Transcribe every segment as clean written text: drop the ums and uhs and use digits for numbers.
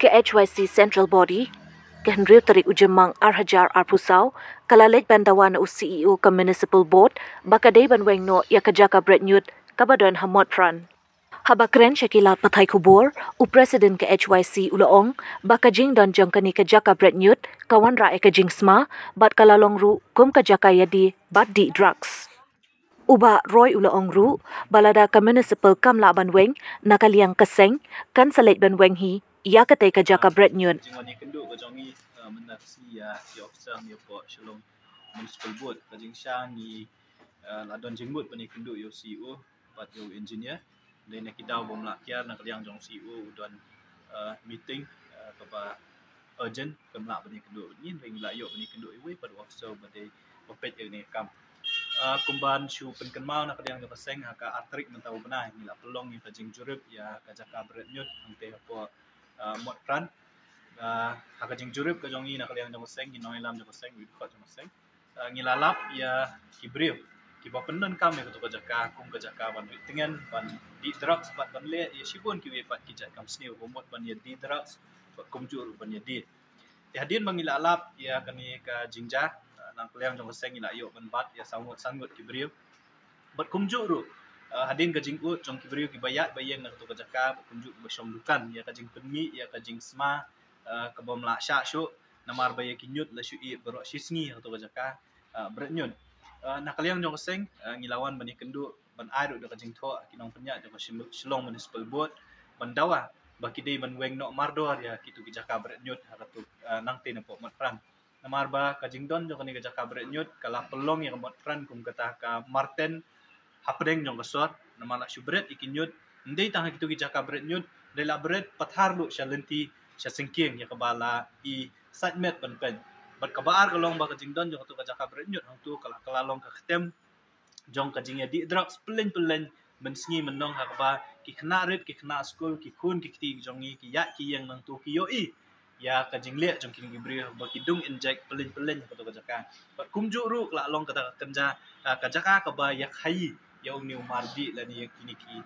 Ke HYC Central Body, ke Henry Tarik Ujemang Arhajar Arpusau, kalalit bandawan u CEO ke Municipal Board, bakadai banweng no ya kajaka Brett Newt, kabadan hamot fran. Habakren Shakilat Patai Kubur, u Presiden ke HYC Ulaong, bakajing dan jangkani kajaka Brett Newt, kawan ra kajing sma, bat kalalong ru kum kajaka yadi bat di drugs. Uba Roy Ulaong ru, balada ke Municipal Kamla Banweng, nakaliang keseng, kan salit banweng hi, ia katai kajaka Brett Newt. Jingwani kenduk kajongi menaksi ya si officer ni po shalom municipal board kajing syang ni ladon jingbut pani kenduk yo CEO pat yo engineer dan nak kita bom lakyar nak liang jong CEO dan meeting kapa urgent kemla pani kenduk ni ring la yo pani kenduk iwe pat officer bade opet ni kam kumban shu penkenmau nak liang jong seng haka atrik mentau benah ni la pelong ni kajing jurup ya kajaka Brett Newt hangte po mot fran hakajing jurup kajongi nak liang jong seng ginoi lam jong seng wikot jong seng ngilalap ya kibriu kiba penon kam ya ketua jaka kum kajaka ban dengan ban di drugs bat ban le ya sibun ki pat kijak kam sniu bomot ban ya di drugs bat kum jur ban ya di hadin mangilalap ya kani ka jingja nang liang jong seng ila yo ban bat ya sangut kibriu bat kum jur hadin kajing ut jong kibriu kibayat bayeng nak ketua jaka kunjuk besom dukan ya kajing penmi ya kajing sma kebom la sya syu namar baye kinyut la syu i berok sisngi atau jaka Brett Newt nak kaliang jong seng ngilawan bani kenduk ban ai duk kajing tho kinong penya jong Shillong Municipal Board ban dawa baki dei ban weng no mardor ya kitu ki jaka Brett Newt hakatu nang tin po mat fran namar ba kajing don jong ni jaka Brett Newt kala pelong yang mat fran kum kata ka Martin hapdeng jong kasor namala syu Brett ikinyut ndei tang kitu ki jaka Brett Newt de la Brett pathar lu shalenti sya sengking ya kabala i sajmet ban pen bat kabar kalong ba kajing don jong tu kajaka Brett Newt hang tu kala long ka khatem jong kajing ya di drugs pelen ben sngi menong ha ba ki khna rit ki khna school ki khun ki ti jong ki ya ki yang nang tu ki yo i ya kajing le jong ki gibri ba ki dung inject pelen ka tu kajaka bat kumju ru kala long kata kenja kajaka ka ba ya khai ya ni mardi la ni kini ki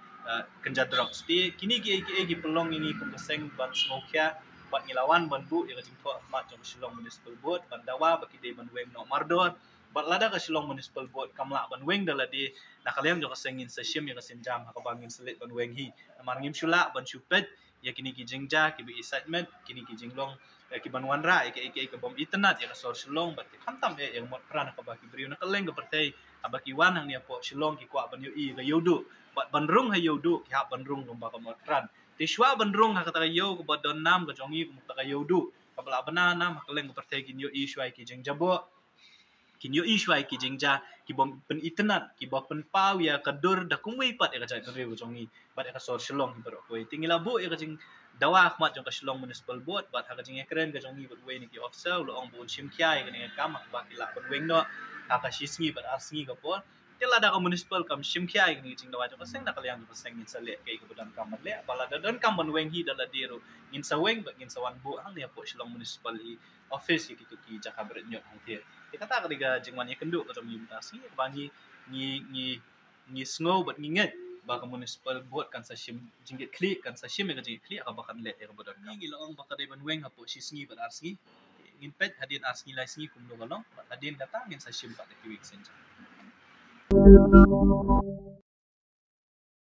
kenja drugs ti kini ki pelong ini kum seng ban smokia bat ngilawan ban bu ya kajing tho mat jong Shillong Municipal Board ban dawa baki de ban weng no mardor bat lada ka Shillong Municipal Board kamla ban weng dala de nakaliam jong sengin sa shim ya kasin jam ka bangin selit ban weng hi amar ngim shula ban shupet ya kini ki jingja ki bi excitement kini ki jinglong ki ban wanra ke bom internet ya ka sor Shillong bat ki khamtam yang mot pran ka ba ki briu na kaleng ka pertai abaki wan hang ni po Shillong ki kwa ban yo i ga yodu bat ban rung ha yodu ki ha ban rung lomba ka mot pran Tishwa bandrung hakata yo ko badon nam ko jongi ko taka yodu kabla banana makaleng ko pertai kin yo ishwai ki jing jabo kin yo ishwai ki jingja ki bom pen internet ki bom pen pau ya kadur da kumwi pat ya ka jai ko jongi bat ya ka sor Shillong bero ko tingila bu ya ka jing dawa khmat jong ka Shillong Municipal Board bat ha ka jing ekren ka jongi bat we ni ki officer lo ong bun shim kya ya ni kam ba ki la ban weng no ha ka shisngi bat asngi ka por tela da ka municipal kam shimkhia ni jing dawa jo seng da kaliang jo seng in sale kai ko dan kam le bala da dan kam ban weng hi da la diru in sa weng ba in sa wan bu hang ya po Shillong Municipal hi office ki tu ki jaka Brett Newt hang tie kita ta ka jing wan ye kendu ka jong imitasi ba ni snow bat nginget ba ka municipal board kan sa shim jingit klik kan sa shim ka jingit klik ka ba kan le ka bodan ni ngilong ba ka dai ban weng ha po shisngi ba arsi ngin pet hadin asngi lai sngi kum do galong hadin datang ngin sa shim ba de ki week senja.